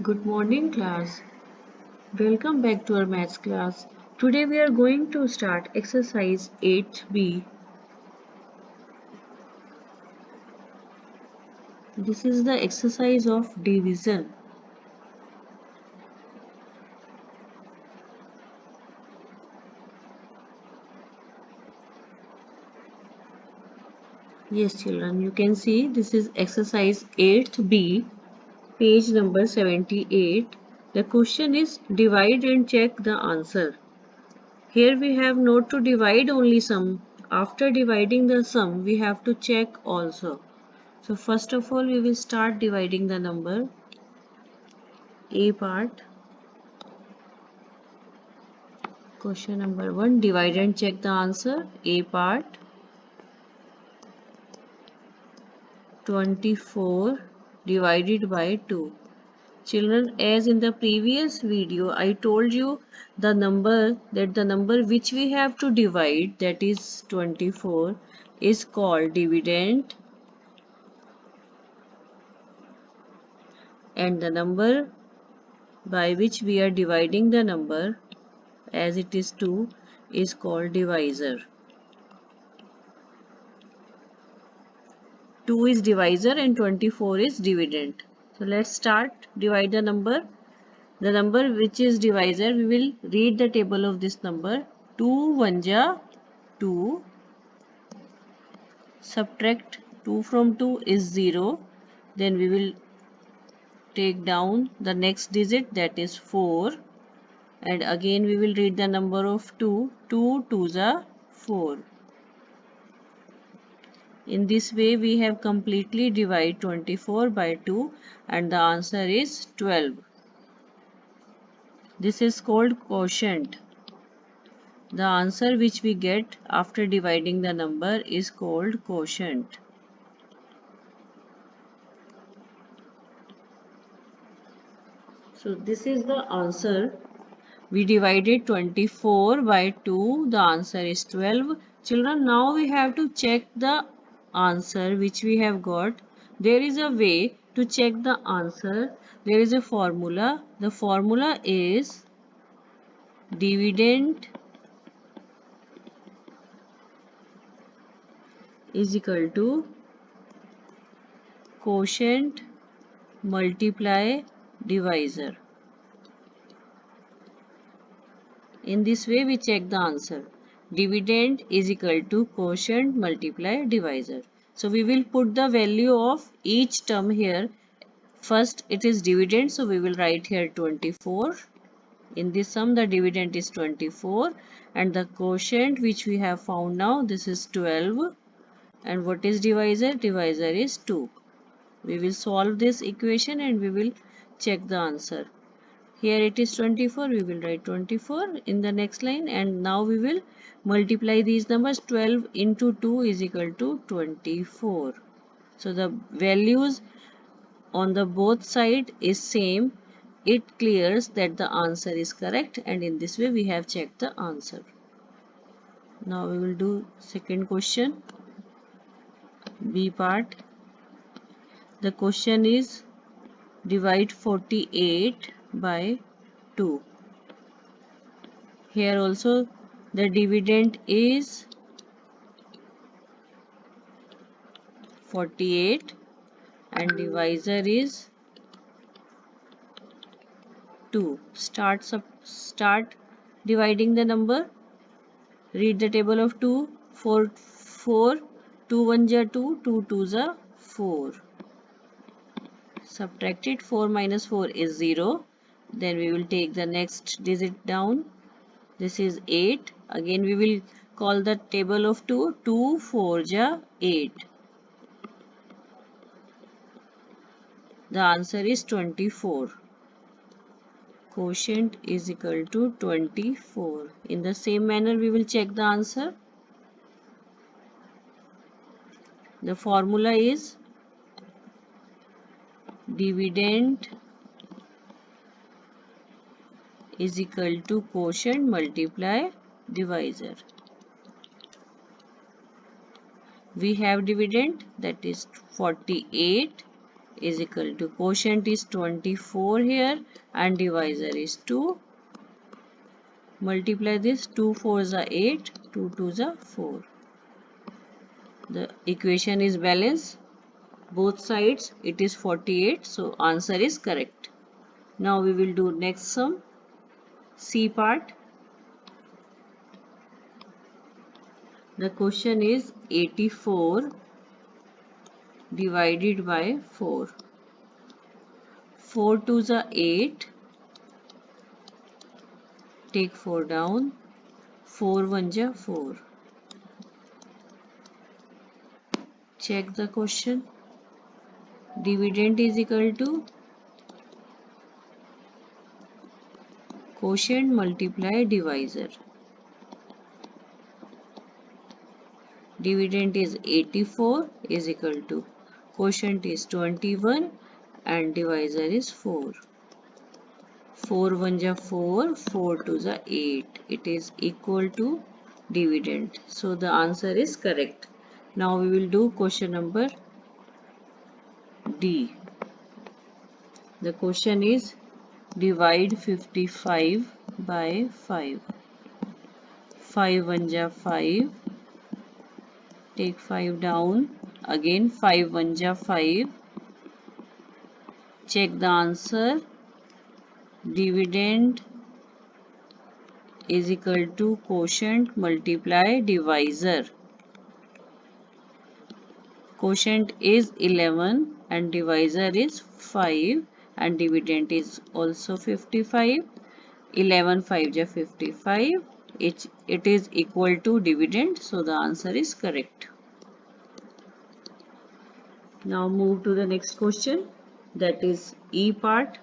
Good morning, class. Welcome back to our maths class. Today we are going to start exercise 8b. This is the exercise of division. Yes, children, you can see this is exercise 8b, page number 78. The question is divide and check the answer. Here we have not to divide only sum. After dividing the sum, we have to check also. So first of all, we will start dividing the number. A part. Question number 1. Divide and check the answer. A part 24 divided by 2. Children, as in the previous video, I told you the number which we have to divide, that is 24, is called dividend, and the number by which we are dividing the number, as it is 2, is called divisor. 2 is divisor and 24 is dividend. So let's start divide the number. The number which is divisor, we will read the table of this number. 2 1 ja 2. Subtract 2 from 2 is 0. Then we will take down the next digit, that is 4. And again we will read the number of 2. 2 2 ja 4. In this way we have completely divided 24 by 2 and the answer is 12. This is called quotient. The answer which we get after dividing the number is called quotient. So this is the answer. We divided 24 by 2. The answer is 12. Children, now we have to check the answer which we have got. There is a way to check the answer. There is a formula. The formula is dividend is equal to quotient multiply divisor. In this way we check the answer. Dividend is equal to quotient multiply divisor. So we will put the value of each term here. First it is dividend, so we will write here 24. In this sum the dividend is 24 and the quotient which we have found now, this is 12. And what is divisor? Divisor is 2. We will solve this equation and we will check the answer. Here it is 24, we will write 24 in the next line, and now we will multiply these numbers. 12 into 2 is equal to 24. So the values on the both side is same. It clears that the answer is correct, and in this way we have checked the answer. Now we will do second question, B part. The question is divide 48 by 2. Here also the dividend is 48 and divisor is 2. Start dividing the number. Read the table of 2. 4 2 1 ja 2, 2 2 ja 4. Subtract it. 4 minus 4 is 0. Then we will take the next digit down. This is 8. Again we will call the table of 2. 2 4 ja 8. The answer is 24. Quotient is equal to 24. In the same manner we will check the answer. The formula is dividend is equal to quotient multiply divisor. We have dividend, that is 48, is equal to quotient is 24 here and divisor is 2. Multiply this, 2 4s are 8, 2 2s are 4. The equation is balanced. Both sides it is 48, so answer is correct. Now we will do next sum, C part. The question is 84 divided by 4. 4 2s are 8. Take 4 down. 4 1s are 4. Check the question. Dividend is equal to quotient multiply divisor. Dividend is 84 is equal to quotient is 21 and divisor is 4. 4 1s are 4, 4 2s are 8. It is equal to dividend. So the answer is correct. Now we will do question number D. The question is divide 55 by 5. 5 1s are 5. Take 5 down. Again 5 1s are 5. Check the answer. Dividend is equal to quotient multiply divisor. Quotient is 11 and divisor is 5 and dividend is also 55. 11 5 is 55. It is equal to dividend, so the answer is correct. Now move to the next question, that is E part.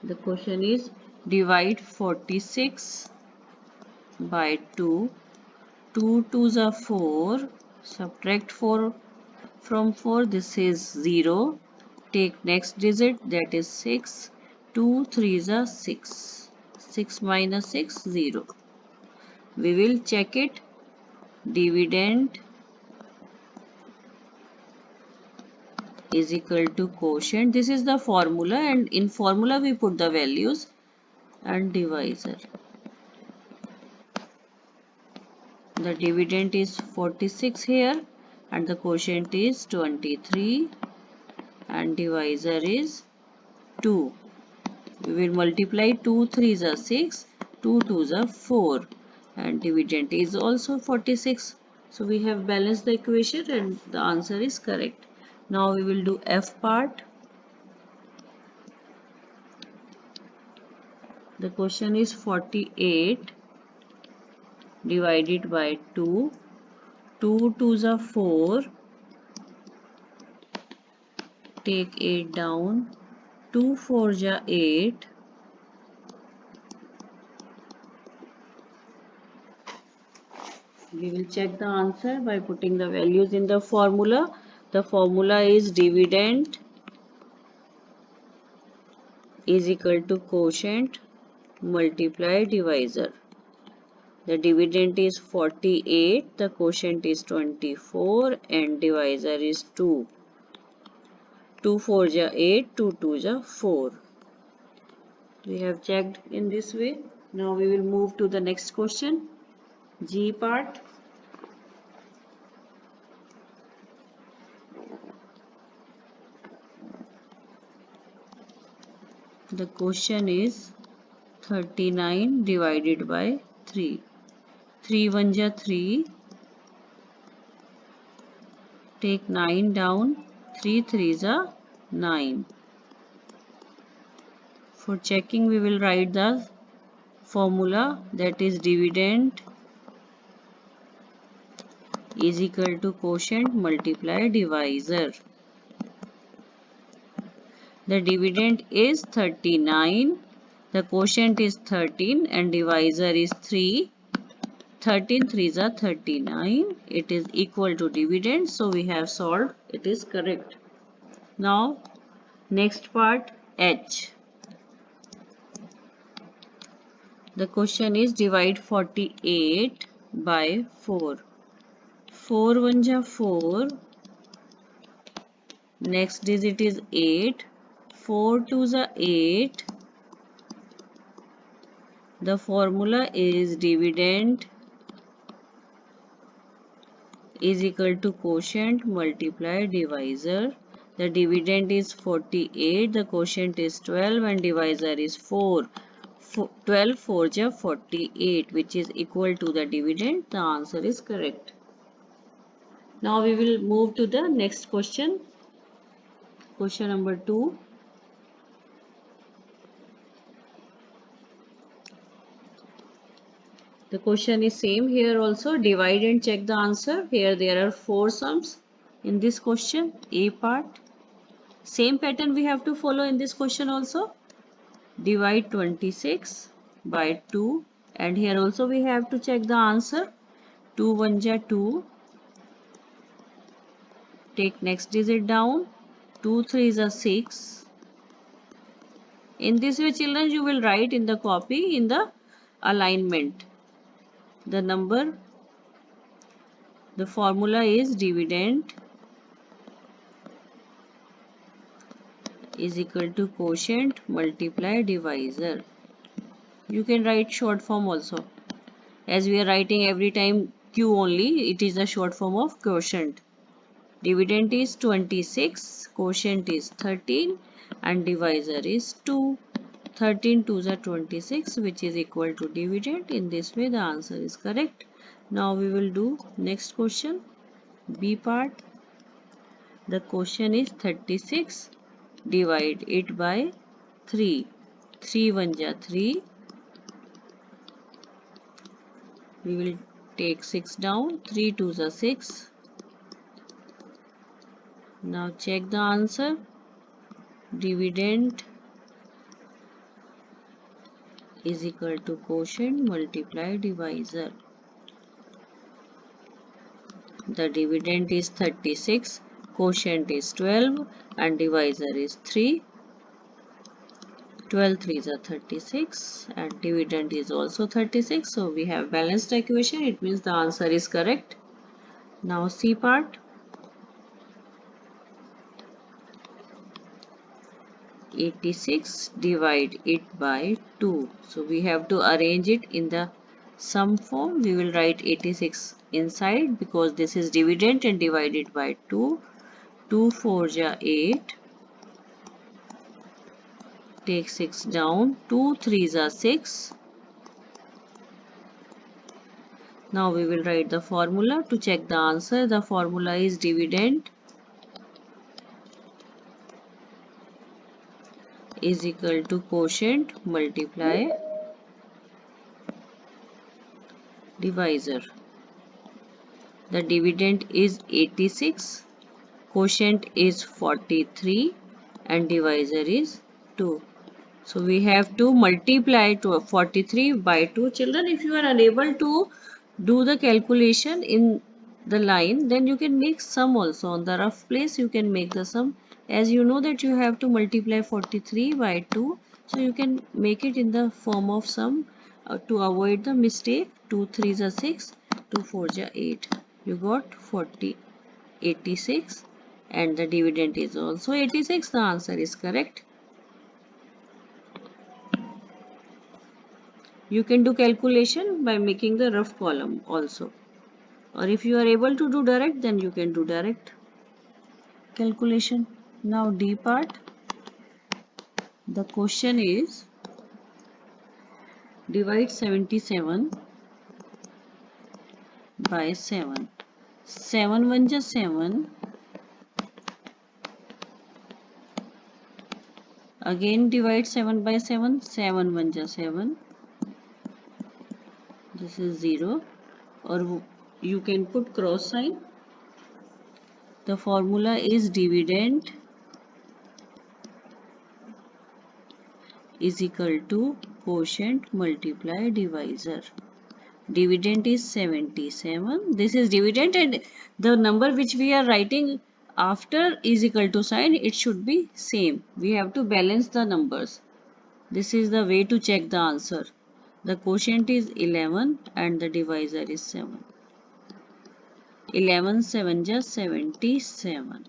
The question is divide 46 by 2. 2 2s are 4. Subtract 4 from 4. This is 0. Take next digit, that is 6. 2 3s are 6. 6 minus 6, 0. We will check it. Dividend is equal to quotient. This is the formula, and in formula we put the values, and divisor. The dividend is 46 here and the quotient is 23 and divisor is 2. We will multiply 2 3s are 6, 2 2s are 4 and dividend is also 46. So we have balanced the equation and the answer is correct. Now we will do F part. The question is 48 divided by 2. 2 2s are 4. Take 8 down. 2 4s are 8. We will check the answer by putting the values in the formula. The formula is dividend is equal to quotient multiply divisor. The dividend is 48, the quotient is 24 and divisor is 2. 2 4s are 8, 2 2s are 4. We have checked in this way. Now we will move to the next question, G part. The question is 39 divided by 3. 3 1s are 3. Take 9 down. 3 3s are 9. For checking we will write the formula, that is dividend is equal to quotient multiply divisor. The dividend is 39, the quotient is 13 and divisor is 3. 13 3s are 39. It is equal to dividend, so we have solved. It is correct. Now next part, H. The question is divide 48 by 4. 4 1 ja 4. Next digit is 8. 4 2 is 8. The formula is dividend is equal to quotient multiply divisor. The dividend is 48, the quotient is 12 and divisor is 4. 12 4 ja 48, which is equal to the dividend. The answer is correct. Now we will move to the next question. Question number 2. The question is same here also. Divide and check the answer. Here there are 4 sums in this question. A part. Same pattern we have to follow in this question also. Divide 26 by 2, and here also we have to check the answer. 2 1 ja 2. Take next digit down. 2 3 is a 6. In this way, children, you will write in the copy in the alignment. The number, the formula is dividend is equal to quotient multiply divisor. You can write short form also. As we are writing every time Q only, it is a short form of quotient. Dividend is 26, quotient is 13 and divisor is 2. 13 2s are 26, which is equal to dividend. In this way the answer is correct. Now we will do next question. B part. The question is 36. Divide it by 3. 3 1 ja 3. We will take 6 down. 3 2s are 6. Now check the answer. Dividend is equal to quotient multiply divisor. The dividend is 36, quotient is 12 and divisor is 3. 12 3s are 36 and dividend is also 36. So we have balanced equation. It means the answer is correct. Now C part. 86, divide it by 2. So we have to arrange it in the sum form. We will write 86 inside because this is dividend and divided by 2. 2 4 ja 8. Take 6 down. 2 3s are 6. Now we will write the formula to check the answer. The formula is dividend is equal to quotient multiply divisor. The dividend is 86, quotient is 43 and divisor is 2. So we have to multiply to 43 by 2. Children, if you are unable to do the calculation in the line, then you can make sum also. On the rough place you can make the sum. As you know that you have to multiply 43 by 2, so you can make it in the form of sum to avoid the mistake. 2 3s are 6, 2 4s are 8. You got 86 and the dividend is also 86. The answer is correct. You can do calculation by making the rough column also, or if you are able to do direct, then you can do direct calculation. Now D part. The question is divide 77 by 7. 7 1 ja 7. Again divide 7 by 7. 7 1 ja 7. This is 0, or you can put cross sign. The formula is dividend is equal to quotient multiply divisor. Dividend is 77. This is dividend, and the number which we are writing after is equal to sign, it should be same. We have to balance the numbers. This is the way to check the answer. The quotient is 11 and the divisor is 7. 11 7 just 77.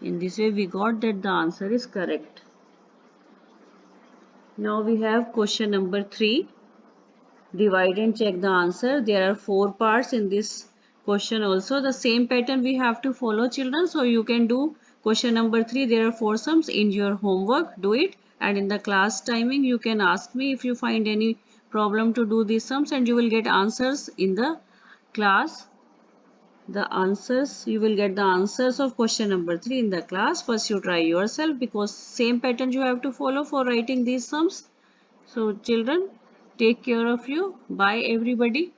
In this way we got that the answer is correct. Now we have question number 3. Divide and check the answer. There are 4 parts in this question also. The same pattern we have to follow, children. So you can do question number 3. There are 4 sums in your homework. Do it. And in the class timing, you can ask me if you find any problem to do these sums, and you will get answers in the class. You will get the answers of question number 3 in the class. First you try yourself, because same pattern you have to follow for writing these sums. So children, take care of you. Bye everybody.